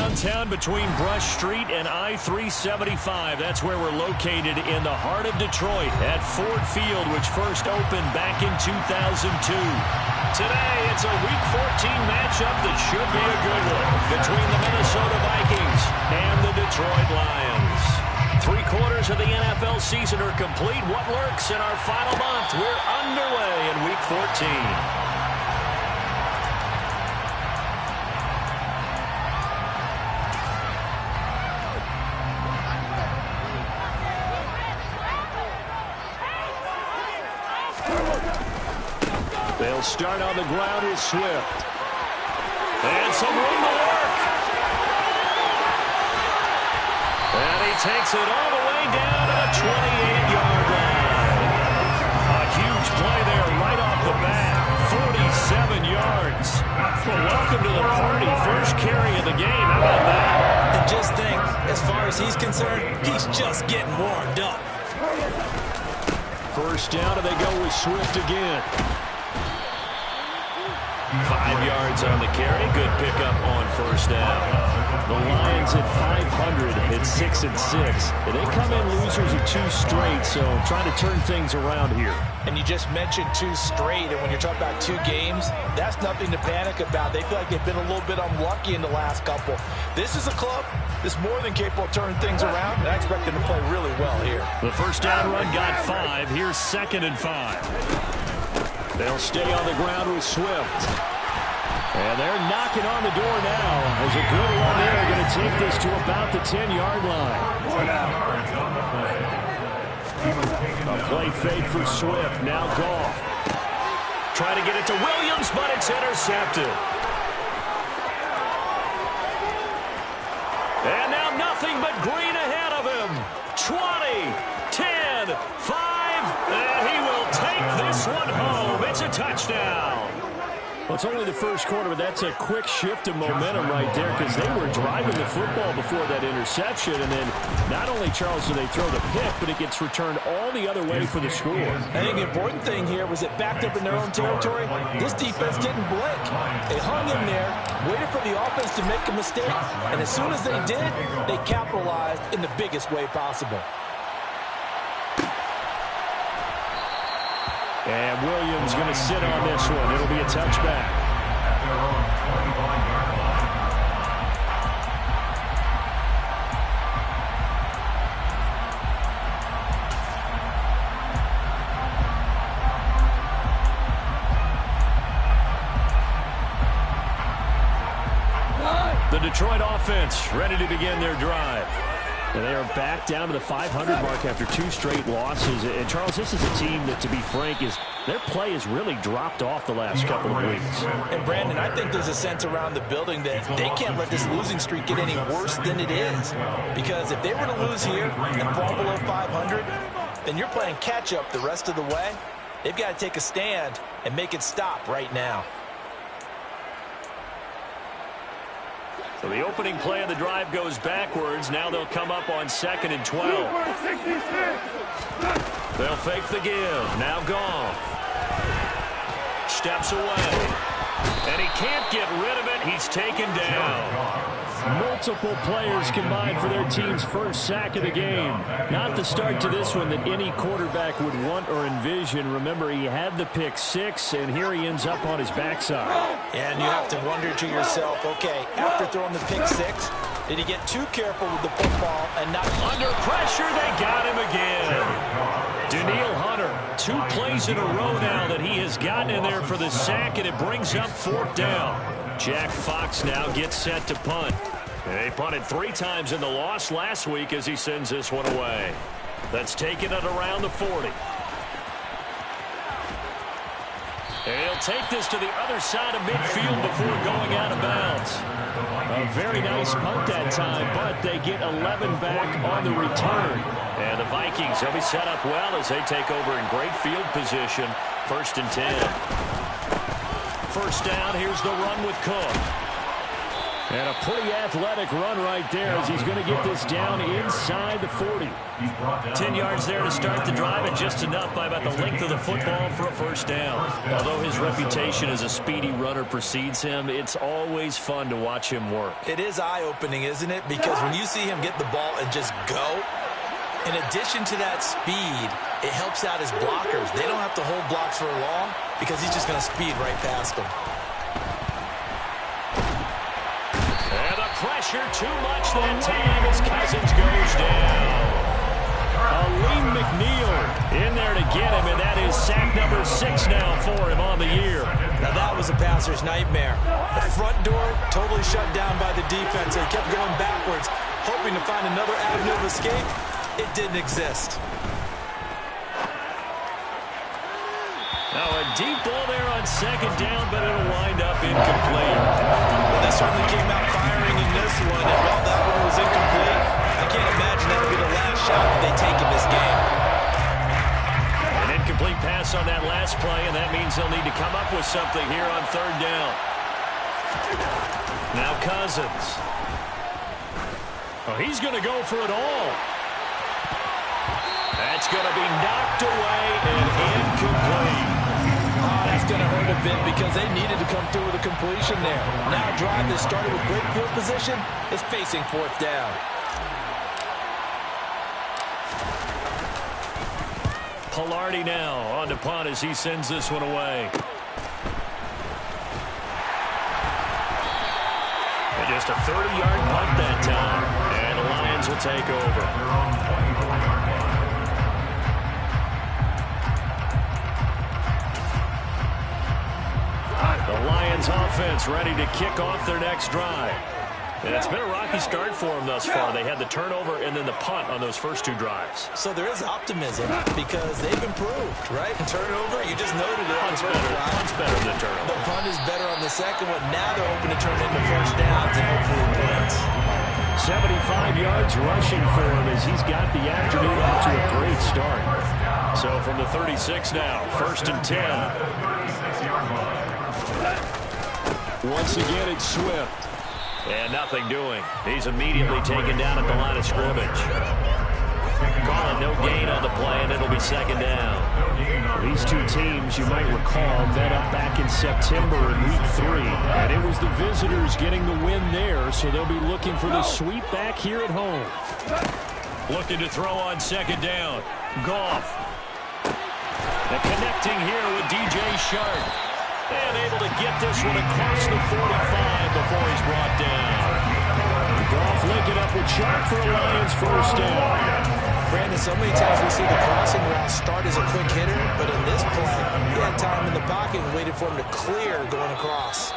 downtown between Brush Street and I-375. That's where we're located in the heart of Detroit at Ford Field, which first opened back in 2002. Today, it's a Week 14 matchup that should be a good one between the Minnesota Vikings and the Detroit Lions. 3/4 of the NFL season are complete. What lurks in our final month? We're underway in Week 14. They'll start on the ground with Swift. And some room to work. And he takes it all the way down to the 28-yard line. A huge play there right off the bat. 47 yards. Well, welcome to the party. First carry of the game. How about that? And just think, as far as he's concerned, he's just getting warmed up. First down, and they go with Swift again. 5 yards on the carry. Good pickup on first down. The Lions at 500 at 6-6. And they come in losers of 2 straight, so trying to turn things around here. And you just mentioned 2 straight, and when you're talking about 2 games, that's nothing to panic about. They feel like they've been a little bit unlucky in the last couple. This is a club that's more than capable of turning things around, and I expect them to play really well here. The first down run got 5. Here's 2nd and 5. They'll stay on the ground with Swift. And they're knocking on the door now. There's a good run there. Going to take this to about the 10-yard line. A play fake for Swift. Now Goff. Try to get it to Williams, but it's intercepted. And now nothing but green ahead of him. 20, 10, 5, and he will take this one home. It's a touchdown. Well, it's only the first quarter, but that's a quick shift of momentum right there because they were driving the football before that interception. And then not only, Charles, do they throw the pick, but it gets returned all the other way for the score. I think the important thing here was it backed up in their own territory. This defense didn't blink. They hung in there, waited for the offense to make a mistake, and as soon as they did, they capitalized in the biggest way possible. And Williams going to sit on this one. It'll be a touchback. The Detroit offense ready to begin their drive. And they are back down to the 500 mark after 2 straight losses. And, Charles, this is a team that, to be frank, their play has really dropped off the last couple of weeks. And, Brandon, I think there's a sense around the building that they can't let this losing streak get any worse than it is. Because if they were to lose here and fall below 500, then you're playing catch-up the rest of the way. They've got to take a stand and make it stop right now. So the opening play of the drive goes backwards. Now they'll come up on 2nd and 12. They'll fake the give. Now Goff. Steps away. And he can't get rid of it. He's taken down. Multiple players combined for their team's first sack of the game. Not the start to this one that any quarterback would want or envision. Remember, he had the pick 6, and here he ends up on his backside. And you have to wonder to yourself, okay, after throwing the pick 6, did he get too careful with the football and not under pressure? They got him again. Danielle Hunter, 2 plays in a row now that he has gotten in there for the sack, and it brings up 4th down. Jack Fox now gets set to punt. They punted 3 times in the loss last week as he sends this one away. That's taken it around the 40. And he'll take this to the other side of midfield before going out of bounds. A very nice punt that time, but they get 11 back on the return. And the Vikings, they'll be set up well as they take over in great field position. 1st and 10. First down, here's the run with Cook. And a pretty athletic run right there as he's going to get this down inside the 40. 10 yards there to start the drive, and just enough by about the length of the football for a first down. Although his reputation as a speedy runner precedes him, it's always fun to watch him work. It is eye-opening, isn't it? Because when you see him get the ball and just go, in addition to that speed, it helps out his blockers. They don't have to hold blocks for long because he's just going to speed right past them. Pressure too much that time as Cousins goes down. Aleem McNeil in there to get him, and that is sack number 6 now for him on the year. Now that was a passer's nightmare. The front door totally shut down by the defense. They kept going backwards, hoping to find another avenue of escape. It didn't exist. Now a deep ball there on second down, but it'll wind up incomplete. Well, they certainly came out firing in this one, and while that one was incomplete, I can't imagine that'll be the last shot that they take in this game. An incomplete pass on that last play, and that means they'll need to come up with something here on third down. Now Cousins. Oh, he's going to go for it all. That's going to be knocked away and incomplete. That's going to hurt a bit because they needed to come through with a completion there. Now a drive that started with great field position is facing fourth down. Palardy now on to punt as he sends this one away. And just a 30-yard punt that time. And the Lions will take over. The Lions offense ready to kick off their next drive. And it's been a rocky start for them thus far. They had the turnover and then the punt on those first 2 drives. So there is optimism because they've improved, right? Turnover, you just noted it. Punt's better than the turnover. The punt is better on the second one. Now they're hoping to turn into first downs and hopefully points. 75 yards rushing for him as he's got the afternoon off to a great start. So from the 36 now, first and 10. Once again, it's Swift. And nothing doing. He's immediately taken down at the line of scrimmage. Calling no gain on the play, and it'll be second down. These two teams, you might recall, met up back in September in Week 3. And it was the visitors getting the win there, so they'll be looking for the sweep back here at home. Looking to throw on second down. Goff. And connecting here with DJ Shark. And able to get this one across the 45 before he's brought down. Goff linking up with Shark for a Lions first down. Brandon, so many times we see the crossing route start as a quick hitter, but in this play, he had time in the pocket and waited for him to clear going across.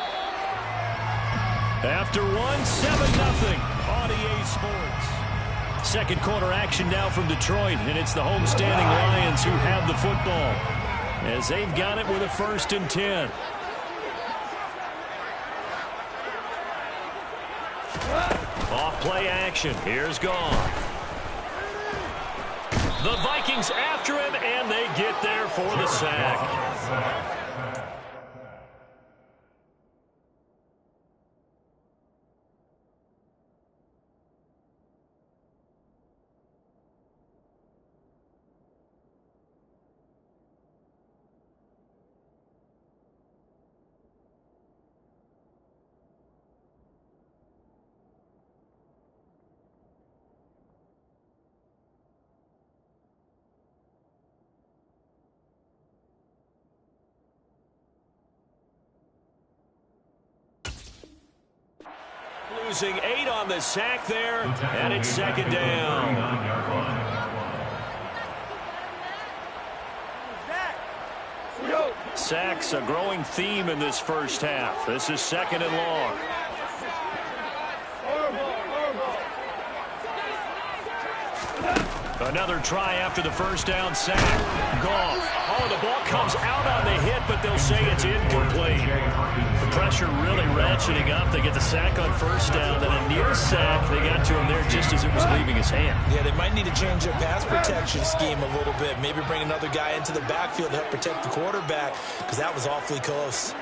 After 1, 7-0 on EA Sports. Second quarter action now from Detroit, and it's the homestanding Lions who have the football, as they've got it with a first and 10. Off play action. Here's Goff. The Vikings after him, and they get there for the sack. Losing 8 on the sack there, and it's second down. Sacks a growing theme in this first half. This is second and long. Another try after the first down sack. Goff. Oh, the ball comes out on the hit, but they'll say it's incomplete. The pressure really ratcheting up. They get the sack on first down, then a near sack. They got to him there just as it was leaving his hand. Yeah, they might need to change their pass protection scheme a little bit. Maybe bring another guy into the backfield to help protect the quarterback, because that was awfully close.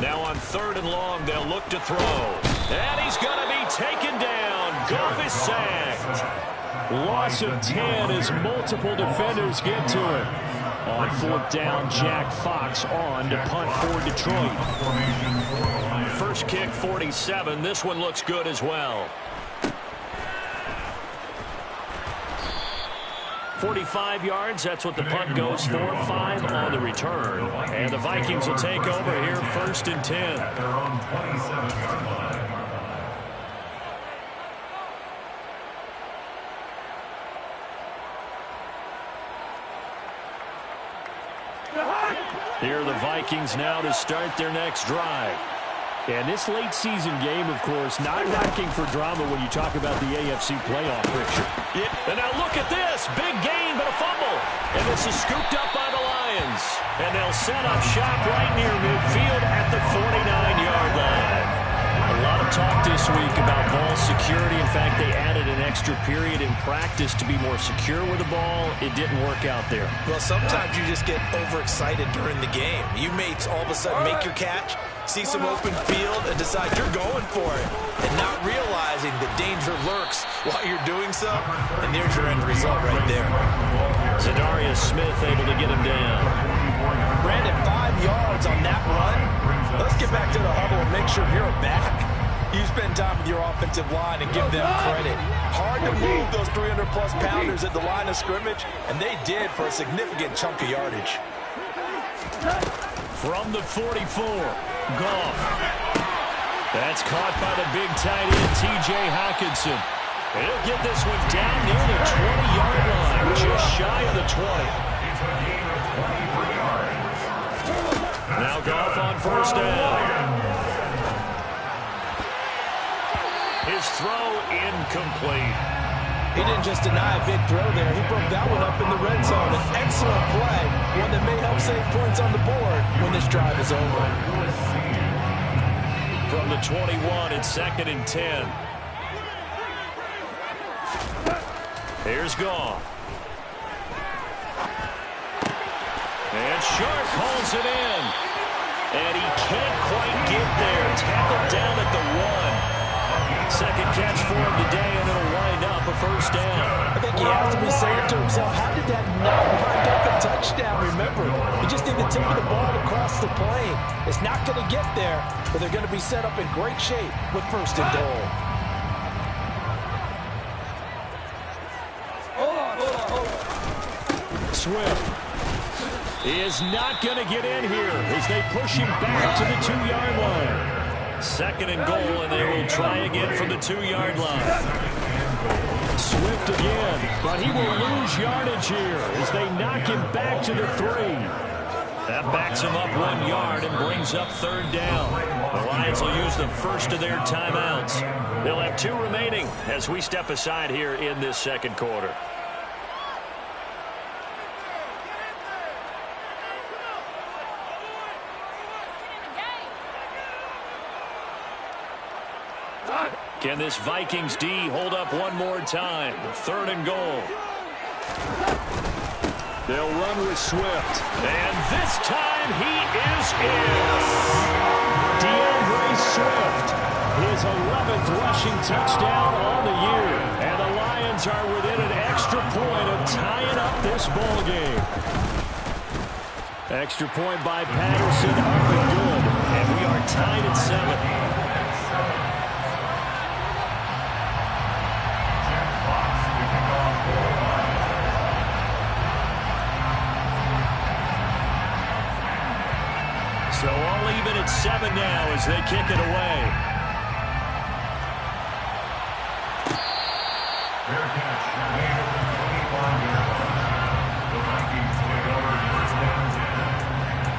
Now on 3rd and long, they'll look to throw. And he's going to be taken down. Goff is sacked. Loss of 10 as multiple defenders get to him. On 4th down, Jack Fox on to punt for Detroit. First kick, 47. This one looks good as well. 45 yards, that's what the punt goes for. 5 on the return. And the Vikings will take over here, 1st and 10. Here are the Vikings now to start their next drive. And this late season game, of course, not lacking for drama when you talk about the AFC playoff picture. Yeah. And now look at this. Big gain, but a fumble. And this is scooped up by the Lions. And they'll set up shop right near midfield at the 49-yard line. A lot of talk this week about ball security. In fact, they added an extra period in practice to be more secure with the ball. It didn't work out there. Well, sometimes you just get overexcited during the game. You may all of a sudden make your catch, see some open field, and decide you're going for it, and not realizing the danger lurks while you're doing so, and there's your end result right there. Zadarius Smith able to get him down. Brandon, 5 yards on that run. Let's get back to the huddle and make sure you're back. You spend time with your offensive line and give them credit. Hard to move those 300-plus pounders at the line of scrimmage, and they did for a significant chunk of yardage. From the 44, Goff. That's caught by the big tight end, T.J. Hockenson. He'll get this one down near the 20-yard line, just shy of the 20. Now Goff on 1st down. His throw incomplete. He didn't just deny a big throw there. He broke that one up in the red zone. An excellent play, one that may help save points on the board when this drive is over. From the 21, it's 2nd and 10. Here's Goff. And Sharp holds it in. And he can't quite get there. Tackled down at the 1. Second catch for him today, and it'll wind up a 1st down. I think he has to be saying to himself, how did that not wind up a touchdown? Remember, you just need to take the ball across the plane. It's not going to get there, but they're going to be set up in great shape with 1st and goal. Swift is not going to get in here as they push him back to the 2-yard line. 2nd and goal, and they will try again from the 2-yard line. Swift again, but he will lose yardage here as they knock him back to the 3. That backs him up 1 yard and brings up 3rd down. The Lions will use the first of their timeouts. They'll have 2 remaining as we step aside here in this 2nd quarter. Can this Vikings D hold up one more time? 3rd and goal. They'll run with Swift. And this time he is in. DeAndre Swift, his 11th rushing touchdown on the year. And the Lions are within an extra point of tying up this ball game. Extra point by Patterson, up and good. And we are tied at 7. So all even at 7 now as they kick it away. Fair catch. Gain of 25 yards. The Vikings take over 1st and 10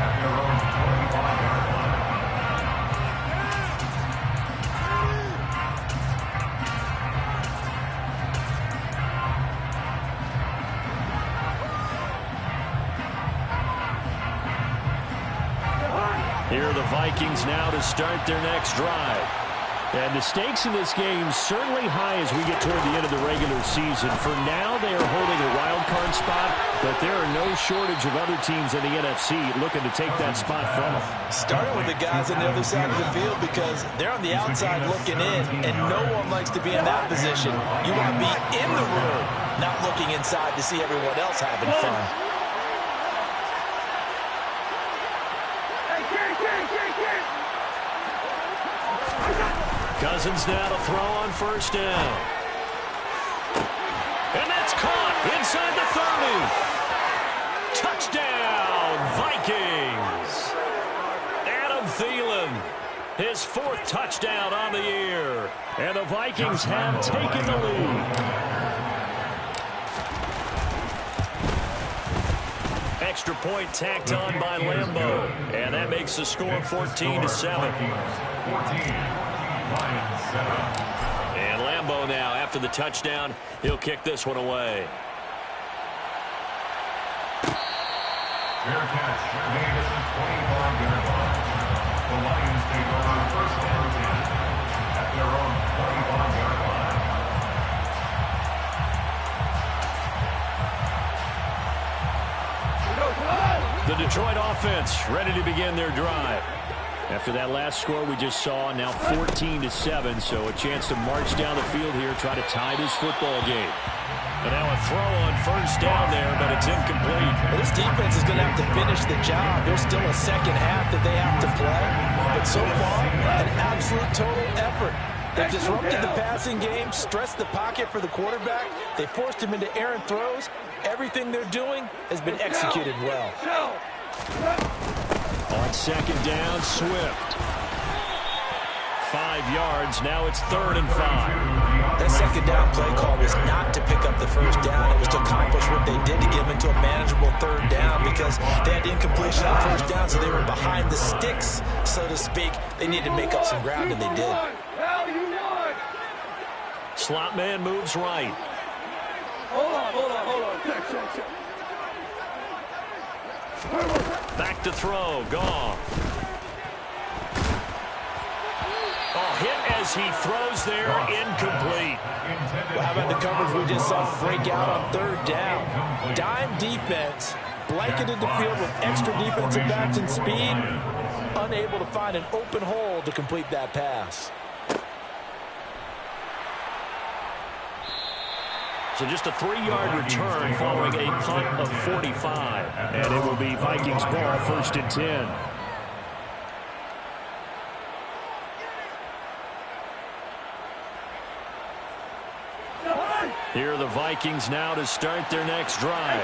at their own 25-yard line. Here are the Vikings now to start their next drive. And the stakes in this game certainly high as we get toward the end of the regular season. For now, they are holding a wild card spot, but there are no shortage of other teams in the NFC looking to take that spot from them. Starting with the guys on the other side of the field because they're on the outside looking in, and no one likes to be in that position. You want to be in the room, not looking inside to see everyone else having fun. Cousins now to throw on first down. And that's caught inside the 30. Touchdown, Vikings. Adam Thielen, his 4th touchdown on the year. And the Vikings have taken the lead. Extra point tacked on by Lambeau. And that makes the score 14-7. And Lambeau now, after the touchdown, he'll kick this one away. Fair catch made at the 25-yard line. The Lions take over first and 10 at their own 25-yard line. The Detroit offense ready to begin their drive. After that last score we just saw, now 14-7, so a chance to march down the field here, try to tie this football game. And now a throw on first down there, but it's incomplete. Well, this defense is going to have to finish the job. There's still a second half that they have to play. But so far, an absolute total effort. They've disrupted the passing game, stressed the pocket for the quarterback. They forced him into errant throws. Everything they're doing has been executed well. On second down, Swift. 5 yards, now it's 3rd and 5. That second down play call was not to pick up the first down. It was to accomplish what they did to get them into a manageable 3rd down because they had incompletion on first down, so they were behind the sticks, so to speak. They needed to make up some ground, and they did. Slot man moves right. Hold on. Check. Back to throw, Goff. Hit as he throws there, incomplete. Well, how about the coverage we just saw break out on 3rd down? Dime defense, blanketed the field with extra defensive backs and speed, unable to find an open hole to complete that pass. So just a 3-yard return following a punt of 45. And it will be Vikings ball, 1st and 10. Here are the Vikings now to start their next drive.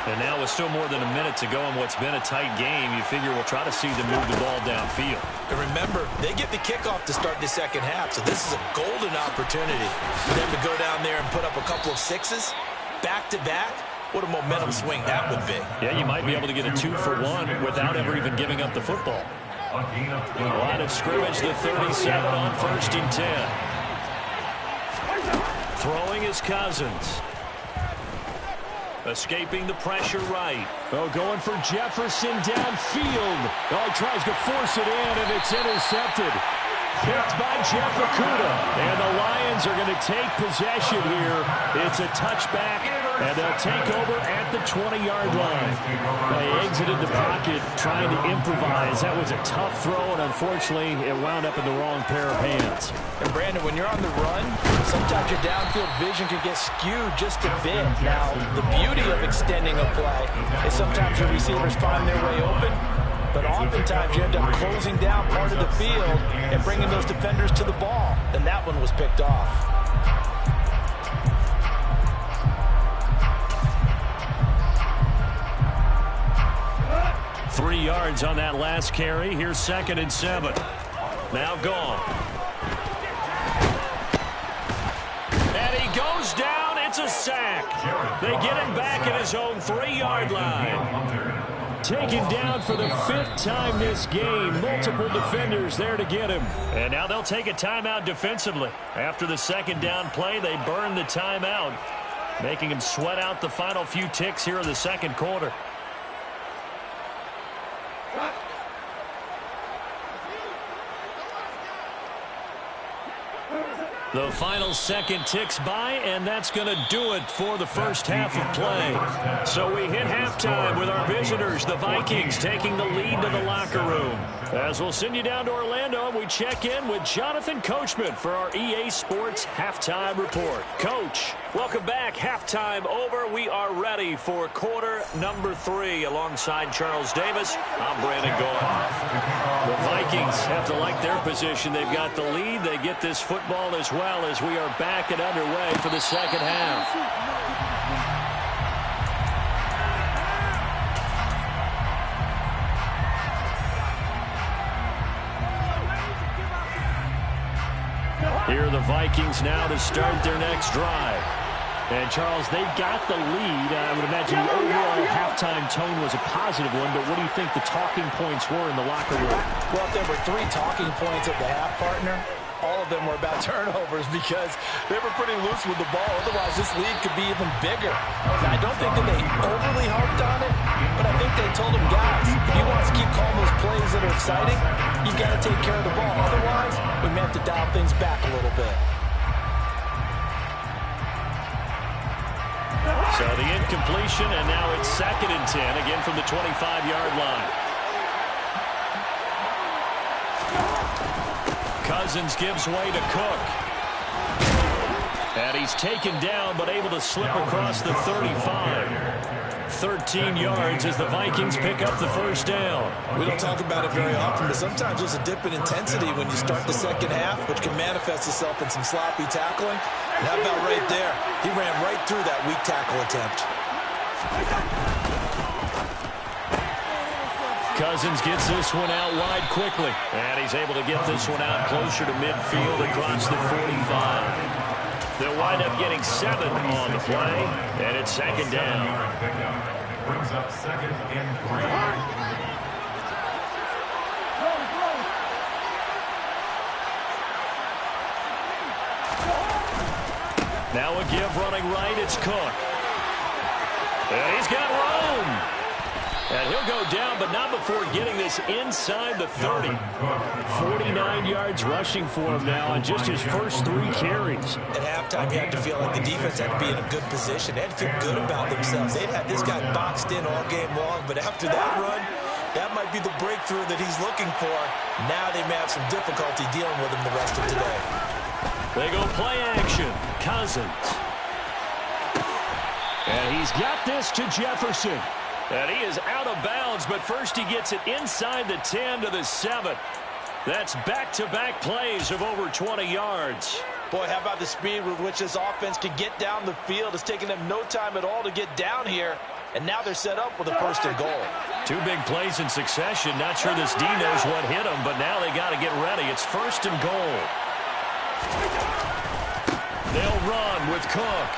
And now with still more than a minute to go in what's been a tight game, you figure we'll try to see them move the ball downfield. And remember, they get the kickoff to start the second half, so this is a golden opportunity for them to go down there and put up a couple of sixes back-to-back. What a momentum swing that would be. Yeah, you might be able to get a 2-for-1 without ever even giving up the football. Line of scrimmage, the 37 on 1st and 10. Throwing is Cousins. Escaping the pressure right. Oh, going for Jefferson downfield. Oh, he tries to force it in, and it's intercepted. Picked by Jeff Okudah. And the Lions are going to take possession here. It's a touchback, and they'll take over at the 20-yard line. They exited the pocket trying to improvise. That was a tough throw, and unfortunately, it wound up in the wrong pair of hands. And Brandon, when you're on the run, sometimes your downfield vision can get skewed just a bit. Now, the beauty of extending a play is sometimes your receivers find their way open, but oftentimes you end up closing down part of the field and bringing those defenders to the ball. And that one was picked off. Three yards on that last carry. Here's 2nd and 7. Now gone. And he goes down. It's a sack. They get him back at his own 3-yard line. Taken down for the 5th time this game. Multiple defenders there to get him. And now they'll take a timeout defensively. After the 2nd down play, they burn the timeout, making him sweat out the final few ticks here in the 2nd quarter. The final second ticks by, and that's going to do it for the first half of play. So we hit halftime with our visitors, the Vikings, taking the lead to the locker room. As we'll send you down to Orlando, we check in with Jonathan Coachman for our EA Sports Halftime Report. Coach. Welcome back. Halftime over. We are ready for quarter number 3. Alongside Charles Davis, I'm Brandon Gaudin. The Vikings have to like their position. They've got the lead. They get this football as well as we are back and underway for the second half. Here are the Vikings now to start their next drive. And, Charles, they've got the lead. I would imagine the overall halftime tone was a positive one, but what do you think the talking points were in the locker room? Well, if there were 3 talking points at the half, partner, all of them were about turnovers because they were pretty loose with the ball. Otherwise, this lead could be even bigger. Now, I don't think that they overly harped on it, but I think they told them, guys, if you want us to keep calling those plays that are exciting, you've got to take care of the ball. Otherwise, we may have to dial things back a little bit. So the incompletion, and now it's 2nd and 10, again from the 25-yard line. Cousins gives way to Cook. And he's taken down, but able to slip across the 35. 13 yards as the Vikings pick up the first down. We don't talk about it very often, but sometimes there's a dip in intensity when you start the second half, which can manifest itself in some sloppy tackling. And how about right there? He ran right through that weak tackle attempt. Cousins gets this one out wide quickly. And he's able to get this one out closer to midfield across the 45. They'll wind up getting 7 on the play, and it's 2nd down. Brings up 2nd and 3. Now a give running right, it's Cook. And he's got room. And he'll go down, but not before getting this inside the 30. 49 yards rushing for him now on just his first 3 carries. At halftime, you had to feel like the defense had to be in a good position. They had to feel good about themselves. They'd had this guy boxed in all game long, but after that run, that might be the breakthrough that he's looking for. Now they may have some difficulty dealing with him the rest of today. They go play action. Cousins. And he's got this to Jefferson. And he is out of bounds, but first he gets it inside the 10 to the 7. That's back-to-back plays of over 20 yards. Boy, how about the speed with which this offense can get down the field? It's taken them no time at all to get down here, and now they're set up with a 1st and goal. 2 big plays in succession. Not sure this D knows what hit them, but now they got to get ready. It's 1st and goal. They'll run with Cook.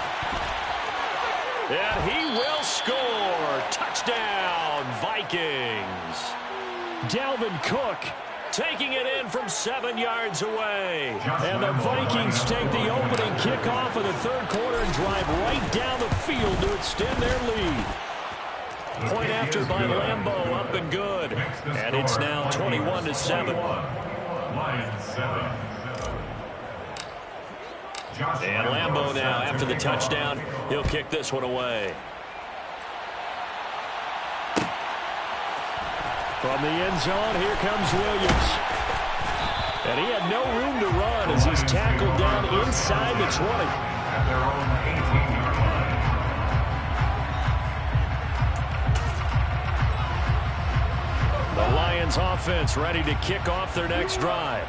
And he will score. Touchdown, Vikings. Dalvin Cook taking it in from 7 yards away. And the Vikings take the opening kickoff of the 3rd quarter and drive right down the field to extend their lead. Point after by Lambeau, up and good. And it's now 21-7. Lions 7. And Lambeau now, after the touchdown, he'll kick this one away. From the end zone, here comes Williams. And he had no room to run as he's tackled down inside the 20. At their own 18-yard line. The Lions offense ready to kick off their next drive.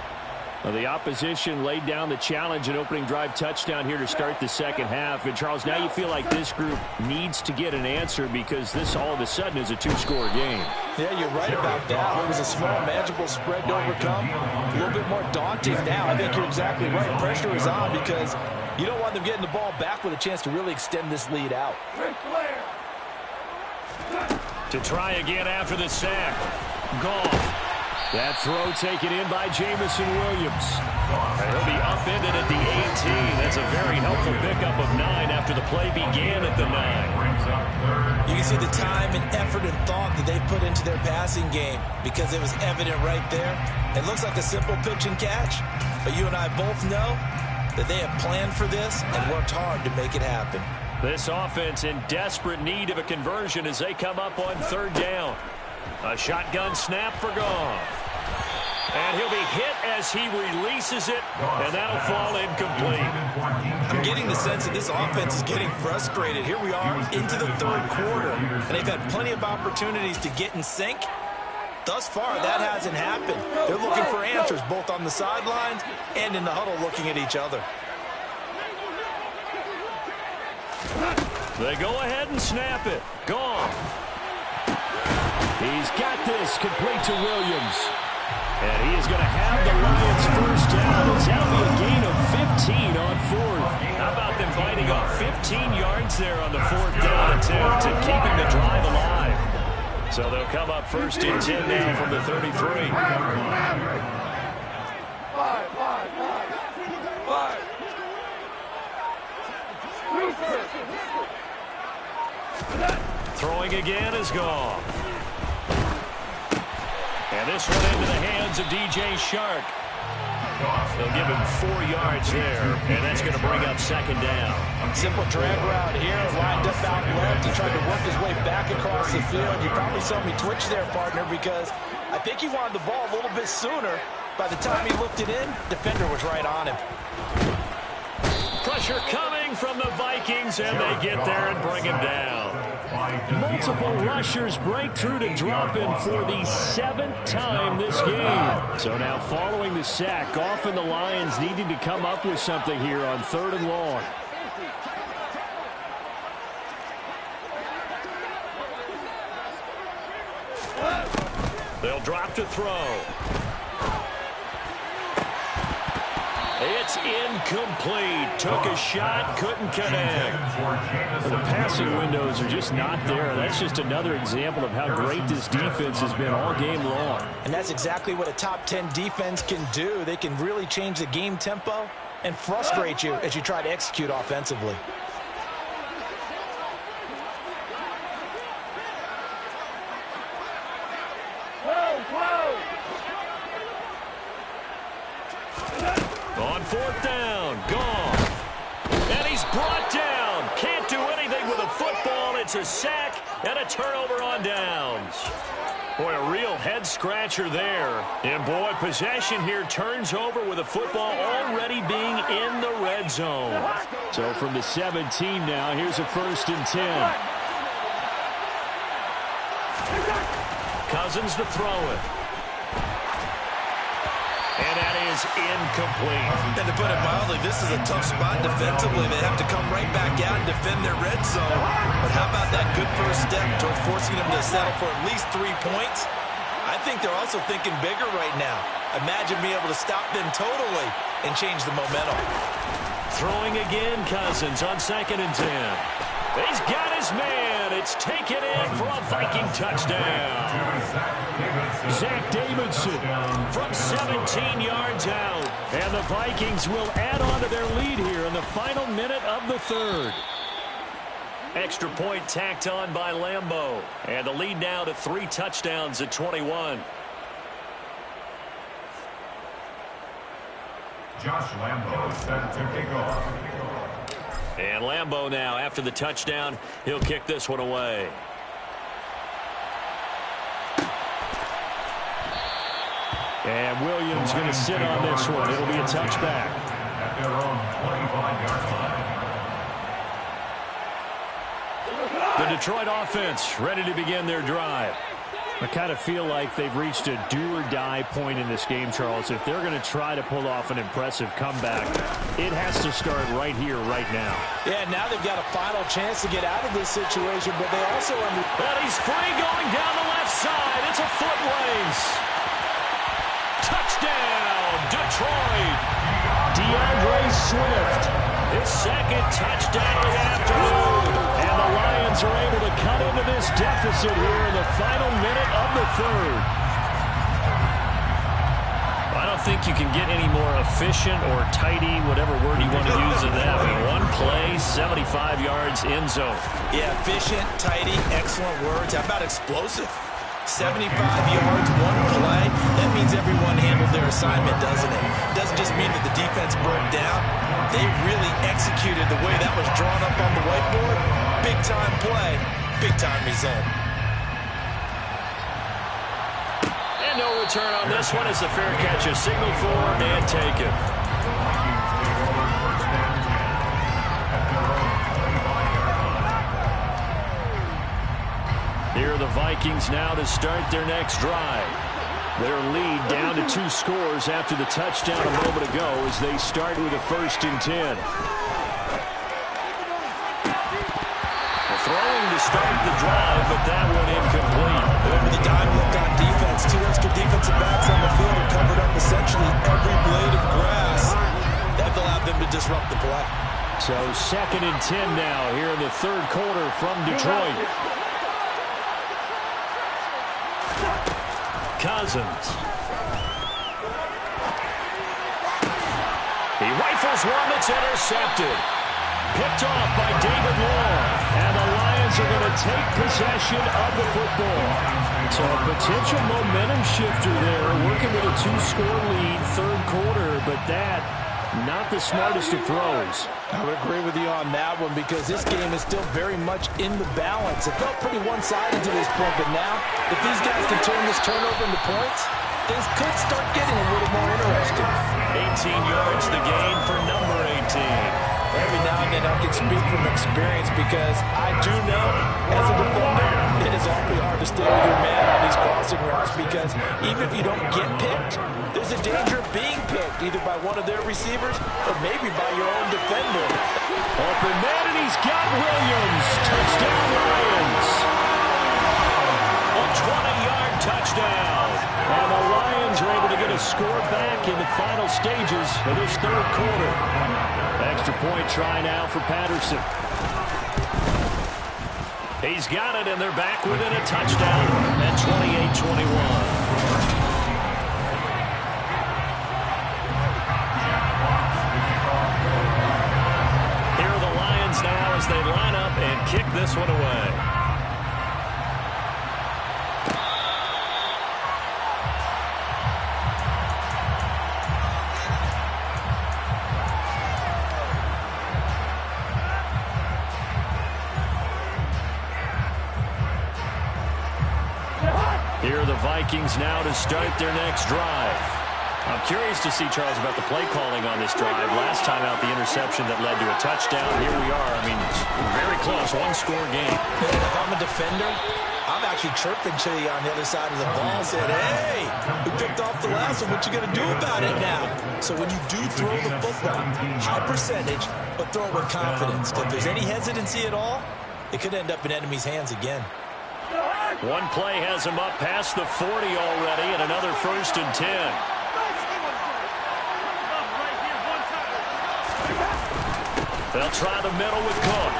Well, the opposition laid down the challenge and opening drive touchdown here to start the second half. And, Charles, now you feel like this group needs to get an answer because this all of a sudden is a 2-score game. Yeah, you're right about that. It was a small, manageable spread to overcome. A little bit more daunting now. I think you're exactly right. Pressure is on because you don't want them getting the ball back with a chance to really extend this lead out. To try again after the sack. Gone. That throw taken in by Jameson Williams. And he'll be upended at the 18. That's a very helpful pickup of 9 after the play began at the 9. You can see the time and effort and thought that they put into their passing game because it was evident right there. It looks like a simple pitch and catch, but you and I both know that they have planned for this and worked hard to make it happen. This offense in desperate need of a conversion as they come up on third down. A shotgun snap for Goff. And he'll be hit as he releases it, and that'll fall incomplete. I'm getting the sense that this offense is getting frustrated. Here we are into the third quarter, and they've had plenty of opportunities to get in sync. Thus far, that hasn't happened. They're looking for answers both on the sidelines and in the huddle looking at each other. They go ahead and snap it. Goff. He's got this complete to Williams. And he is going to have the Lions first down. It's out to a gain of 15 on fourth. How about them biting off 15 yards there on the fourth down attempt and keeping the drive alive? So they'll come up first and 10 now from the 33. Throwing again is Goff. And this one into the hands of DJ Shark. They'll give him 4 yards there, and that's going to bring up second down. Simple drag route here, lined up out left. He tried to work his way back across the field. You probably saw me twitch there, partner, because I think he wanted the ball a little bit sooner. By the time he looked it in, defender was right on him. Pressure coming from the Vikings, and they get there and bring him down. Multiple rushers break through to drop him for the 7th time this game. So now following the sack, Goff and the Lions needing to come up with something here on 3rd and long. They'll drop to throw. It's incomplete. Took a shot, couldn't connect. The passing windows are just not there. That's just another example of how great this defense has been all game long. And that's exactly what a top 10 defense can do. They can really change the game tempo and frustrate you as you try to execute offensively. On 4th down, Goff. And he's brought down. Can't do anything with a football. It's a sack and a turnover on downs. Boy, a real head-scratcher there. And, boy, possession here turns over with a football already being in the red zone. So from the 17 now, here's a 1st and 10. Cousins to throw it. And that is incomplete. And to put it mildly, this is a tough spot defensively. They have to come right back out and defend their red zone. But how about that good first step towards forcing them to settle for at least 3 points? I think they're also thinking bigger right now. Imagine being able to stop them totally and change the momentum. Throwing again, Cousins on 2nd and 10. He's got his man. It's taken in for a Viking touchdown. Zach Davidson from 17 yards out. And the Vikings will add on to their lead here in the final minute of the 3rd. Extra point tacked on by Lambo. And the lead now to 3 touchdowns at 21. Josh Lambo set to kick off. And Lambo now, after the touchdown, he'll kick this one away. And Williams going to sit on this one. It'll be a touchback. At their own 25-yard line. The Detroit offense ready to begin their drive. I kind of feel like they've reached a do-or-die point in this game, Charles. If they're going to try to pull off an impressive comeback, it has to start right here, right now. Yeah, now they've got a final chance to get out of this situation, but they also And he's free going down the left side. It's a foot race. Touchdown, Detroit. DeAndre Swift, his 2nd touchdown of the afternoon. And the Lions are able to cut into this deficit here in the final minute of the 3rd. I don't think you can get any more efficient or tidy, whatever word you want to use in that. I mean, one play, 75 yards, end zone. Yeah, efficient, tidy, excellent words. How about explosive? 75 yards, one play. That means everyone handled their assignment, doesn't it? It doesn't just mean that the defense broke down. they really executed the way that was drawn up on the whiteboard. Big-time play, big-time result. And no return on this one as the fair catch is signaled for and taken. Here are the Vikings now to start their next drive. Their lead down to 2 scores after the touchdown a moment ago as they start with a 1st and 10. Throwing to start the drive, but that one incomplete. Remember the dime look on defense. 2 extra defensive backs on the field have covered up essentially every blade of grass. That allowed them to disrupt the play. So 2nd and 10 now here in the 3rd quarter from Detroit. Cousins. He rifles one that's intercepted. Picked off by David Long. And the Lions are going to take possession of the football. So a potential momentum shifter there, working with a 2-score lead, 3rd quarter, but that not the smartest of throws. I would agree with you on that one because this game is still very much in the balance. It felt pretty one-sided to this point, but now if these guys can turn this turnover into points, things could start getting a little more interesting. 18 yards the gain for number 18. Every now and then I can speak from experience because I do know as a defender it is awfully hard to stay with your man on these crossing routes because even if you don't get picked, there's a danger of being picked either by one of their receivers or maybe by your own defender. Open man, and he's got Williams. Touchdown Lions. A 20-yard touchdown. And the Lions are able to get a score back in the final stages of this 3rd quarter. Extra point try now for Patterson. He's got it, and they're back within a touchdown at 28-21. Here are the Lions now as they line up and kick this one away. Here are the Vikings now to start their next drive. I'm curious to see, Charles, about the play calling on this drive. Last time out, the interception that led to a touchdown. Here we are. I mean, it's very close, 1-score game. And if I'm a defender, I'm actually chirping to you on the other side of the ball, saying, hey, we picked off the last one. What you going to do about it now? So when you do throw the football, high percentage, but throw it with confidence. If there's any hesitancy at all, it could end up in enemy's hands again. One play has him up past the 40 already, and another 1st and 10. They'll try the middle with Cook.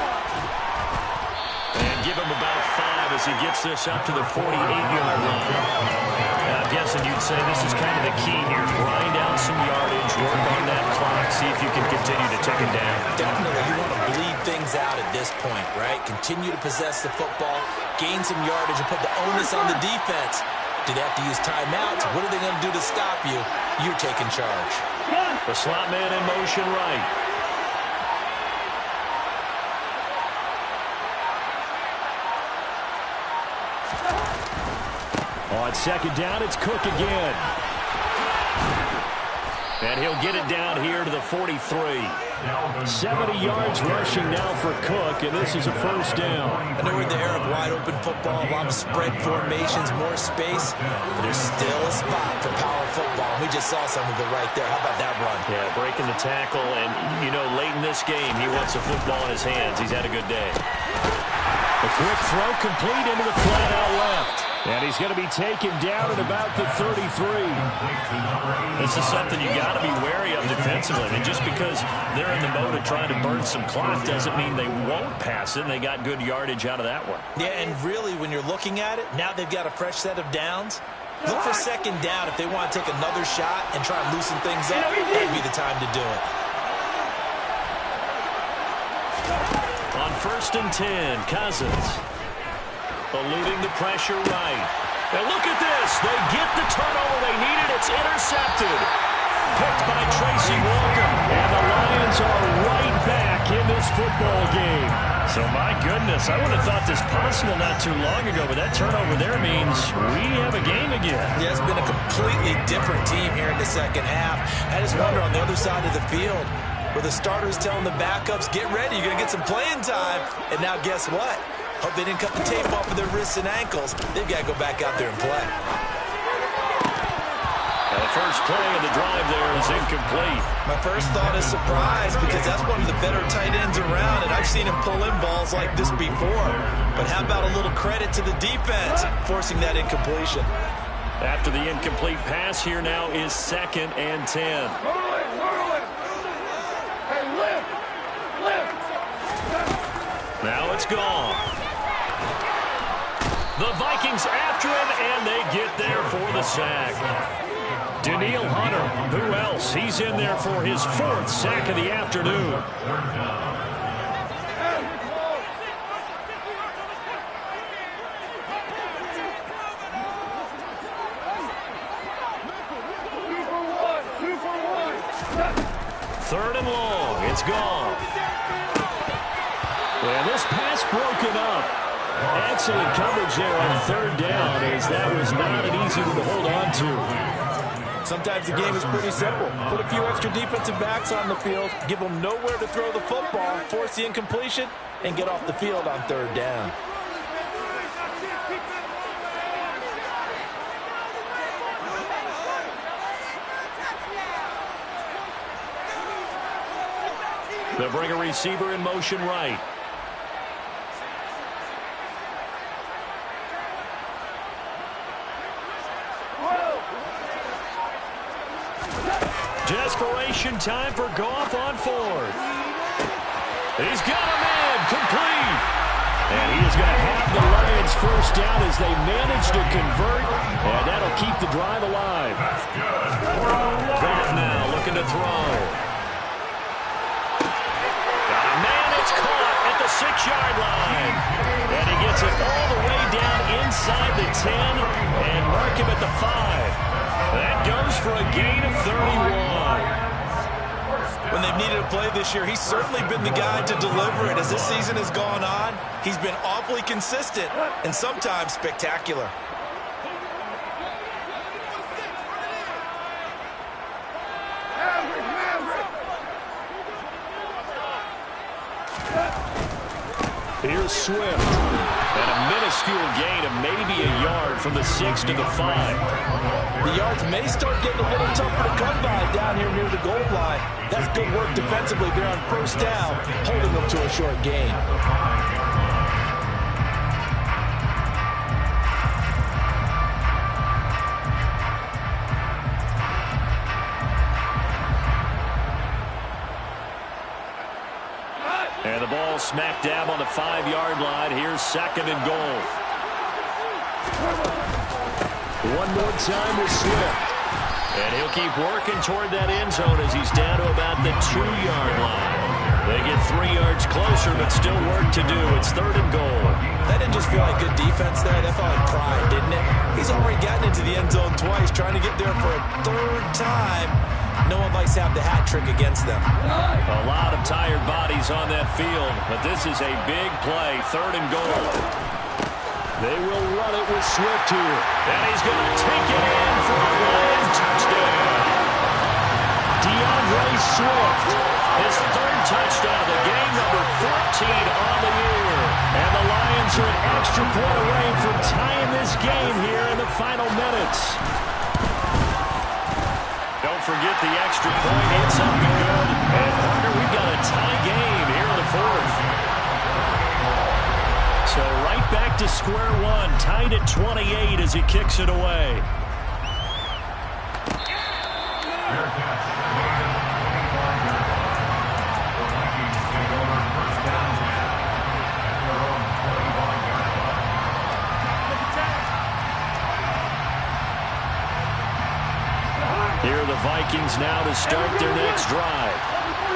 And give him about 5 as he gets this up to the 48-yard line. I'm guessing you'd say this is kind of the key here. Grind out some yardage, work on that clock, see if you can continue to take him down. Definitely, you want to bleed things out at this point, right? Continue to possess the football, gain some yardage, and put the onus on the defense. Do they have to use timeouts? What are they going to do to stop you? You're taking charge. The slot man in motion right. On 2nd down, it's Cook again. And he'll get it down here to the 43. 70 yards rushing now for Cook, and this is a 1st down. I know we're in the era of wide-open football, a lot of spread formations, more space, but there's still a spot for power football. We just saw some of it right there. How about that run? Yeah, breaking the tackle, and, you know, late in this game, he wants the football in his hands. He's had a good day. A quick throw complete into the flat out left. And he's going to be taken down at about the 33. This is something you got to be wary of defensively. And just because they're in the mode of trying to burn some clock doesn't mean they won't pass it. And they got good yardage out of that one. Yeah, and really, when you're looking at it, now they've got a fresh set of downs. Look for 2nd down if they want to take another shot and try and loosen things up. That'd be the time to do it. On 1st and 10, Cousins. Eluding the pressure right. And look at this. They get the turnover they needed. It's intercepted. Picked by Tracy Walker. And the Lions are right back in this football game. So, my goodness, I would have thought this possible not too long ago, but that turnover there means we have a game again. Yeah, it's been a completely different team here in the second half. I just wonder on the other side of the field, where the starters telling the backups, get ready, you're going to get some playing time. And now guess what? Hope they didn't cut the tape off of their wrists and ankles. They've got to go back out there and play. The first play of the drive there is incomplete. My first thought is surprise, because that's one of the better tight ends around, and I've seen him pull in balls like this before. But how about a little credit to the defense forcing that incompletion? After the incomplete pass, here now is 2nd and 10. Hey, lift! Now it's gone. The Vikings after him, and they get there for the sack. Danielle Hunter, who else? He's in there for his 4th sack of the afternoon. Third and long. It's gone. And this pass broken up. Excellent coverage there on 3rd down, as that was not an easy one to hold on to. Sometimes the game is pretty simple. Put a few extra defensive backs on the field, give them nowhere to throw the football, force the incompletion, and get off the field on 3rd down. They'll bring a receiver in motion right. Desperation time for Goff on 4th. He's got him in, complete. And he is going to have the Lions first down as they manage to convert, and that'll keep the drive alive. Goff now looking to throw. Got a man, it's caught at the 6-yard line. And he gets it all the way down inside the 10 and mark him at the 5. That goes for a gain of 31. When they've needed a play this year, he's certainly been the guy to deliver it. As this season has gone on, he's been awfully consistent and sometimes spectacular. Here's Swift. And a minuscule gain of maybe a yard from the 6 to the 5. The yards may start getting a little tougher to come by down here near the goal line. That's good work defensively there on 1st down, holding them to a short gain. And the ball smack dab on the 5-yard line. Here's 2nd and goal. One more time with Swift. And he'll keep working toward that end zone as he's down to about the 2-yard line. They get 3 yards closer, but still work to do. It's 3rd and goal. That didn't just feel like good defense there. That felt like pride, didn't it? He's already gotten into the end zone twice, trying to get there for a 3rd time. No one likes to have the hat trick against them. A lot of tired bodies on that field, but this is a big play. 3rd and goal. They will run it with Swift here. And he's going to take it in for a Lions touchdown. DeAndre Swift, his 3rd touchdown, the game number 14 on the year. And the Lions are an extra point away from tying this game here in the final minutes. Don't forget the extra point. It's up and good. And partner, we've got a tie game here in the 4th. So right back to square one, tied at 28 as he kicks it away. Here are the Vikings now to start their next drive.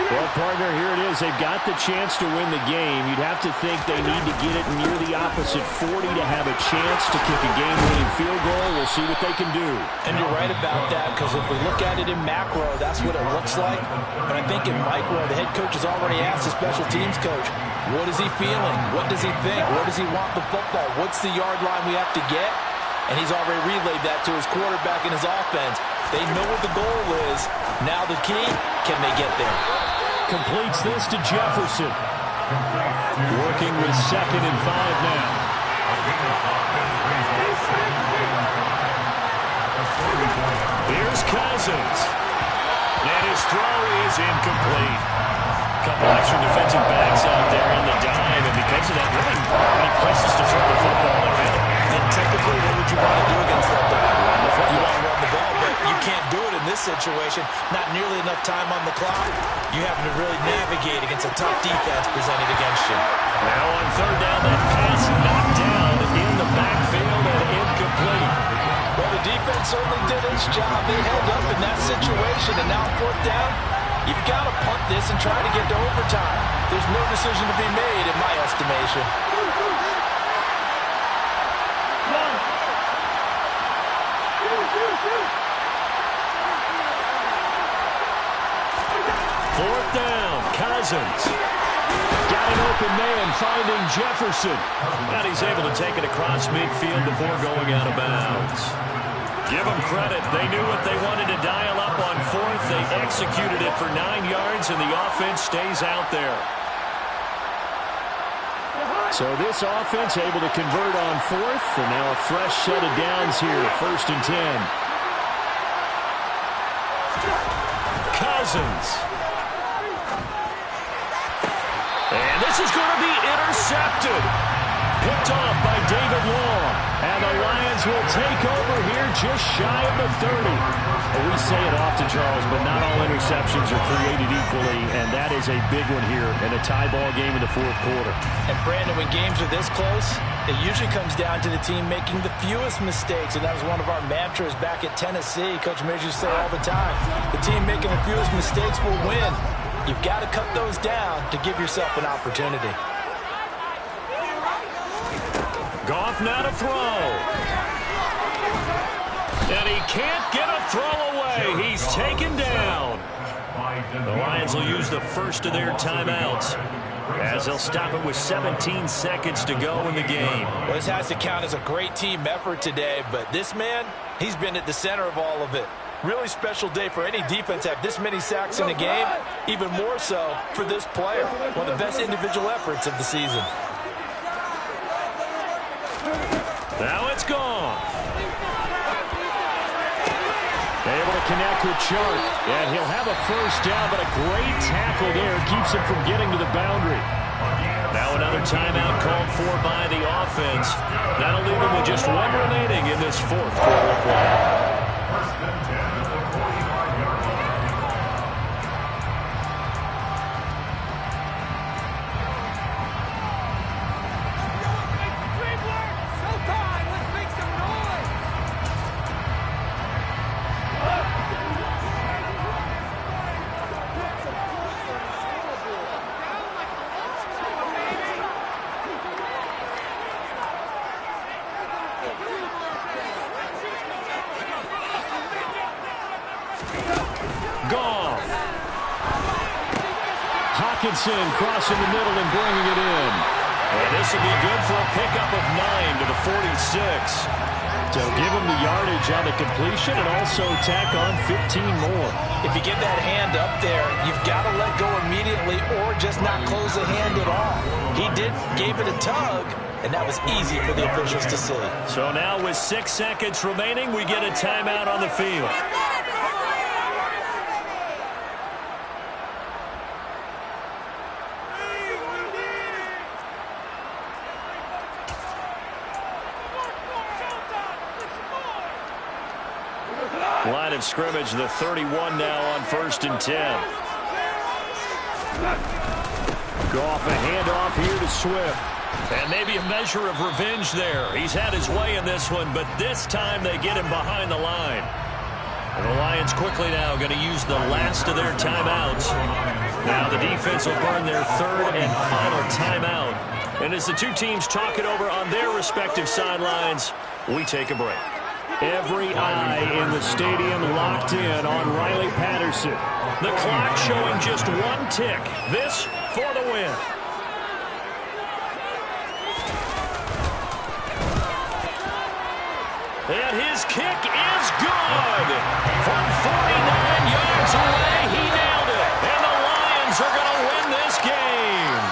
Well, partner, here it is. They've got the chance to win the game. You'd have to think they need to get it near the opposite 40 to have a chance to kick a game-winning field goal. We'll see what they can do. And you're right about that, because if we look at it in macro, that's what it looks like. But I think in micro, the head coach has already asked the special teams coach, what is he feeling? What does he think? Where does he want the football? What's the yard line we have to get? And he's already relayed that to his quarterback and his offense. They know what the goal is. Now the key, can they get there? Completes this to Jefferson. Working with 2nd and 5 now. Here's Cousins. And his throw is incomplete. A couple extra defensive backs out there in the dime, and because of that, really many places to throw the football. And typically, what would you want to do against that dog? You want to run the ball, but you can't do it in this situation. Not nearly enough time on the clock. You have to really navigate against a tough defense presented against you. Now on 3rd down, that pass knocked down in the backfield and incomplete. Well, the defense certainly did its job. They held up in that situation, and now 4th down, you've got to punt this and try to get to overtime. There's no decision to be made, in my estimation. Fourth down, Cousins. Got an open man finding Jefferson. And he's able to take it across midfield before going out of bounds. Give them credit. They knew what they wanted to dial up on 4th. They executed it for 9 yards, and the offense stays out there. So this offense able to convert on 4th, and now a fresh set of downs here, 1st and 10. Cousins. And this is going to be intercepted. Picked off by David Long. And the Lions will take over here just shy of the 30. Well, we say it often, Charles, but not all interceptions are created equally, and that is a big one here in a tie ball game in the 4th quarter. And, Brandon, when games are this close, it usually comes down to the team making the fewest mistakes, and that was one of our mantras back at Tennessee. Coach Mears used to say all the time, the team making the fewest mistakes will win. You've got to cut those down to give yourself an opportunity. Goff now to throw. And he can't get a throw away. He's taken down. The Lions will use the first of their timeouts, as they'll stop it with 17 seconds to go in the game. Well, this has to count as a great team effort today, but this man, he's been at the center of all of it. Really special day for any defense to have this many sacks in a game, even more so for this player. One of the best individual efforts of the season. Now it's gone. Able to connect with Chark, and he'll have a first down, but a great tackle there keeps him from getting to the boundary. Now another timeout called for by the offense. That'll leave him with just 1 remaining in this 4th quarter play. Hockenson crossing the middle and bringing it in. And this will be good for a pickup of 9 to the 46. So give him the yardage on the completion and also tack on 15 more. If you get that hand up there, you've got to let go immediately or just not close the hand at all. He gave it a tug, and that was easy for the officials to see. So now with 6 seconds remaining, we get a timeout on the field. Line of scrimmage, the 31 now on 1st and 10. Goff, a handoff here to Swift. And maybe a measure of revenge there. He's had his way in this one, but this time they get him behind the line. And the Lions quickly now going to use the last of their timeouts. Now the defense will burn their third and final timeout. And as the two teams talk it over on their respective sidelines, we take a break. Every eye in the stadium locked in on Riley Patterson. The clock showing just one tick. This for the win. And his kick is good. From 49 yards away, he nailed it. And the Lions are going to win this game.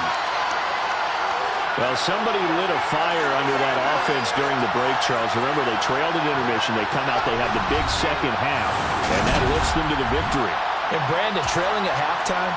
Well, somebody lit a fire under that offense during the break, Charles. Remember, they trailed at intermission. They come out, they have the big second half, and that lifts them to the victory. And Brandon, trailing at halftime.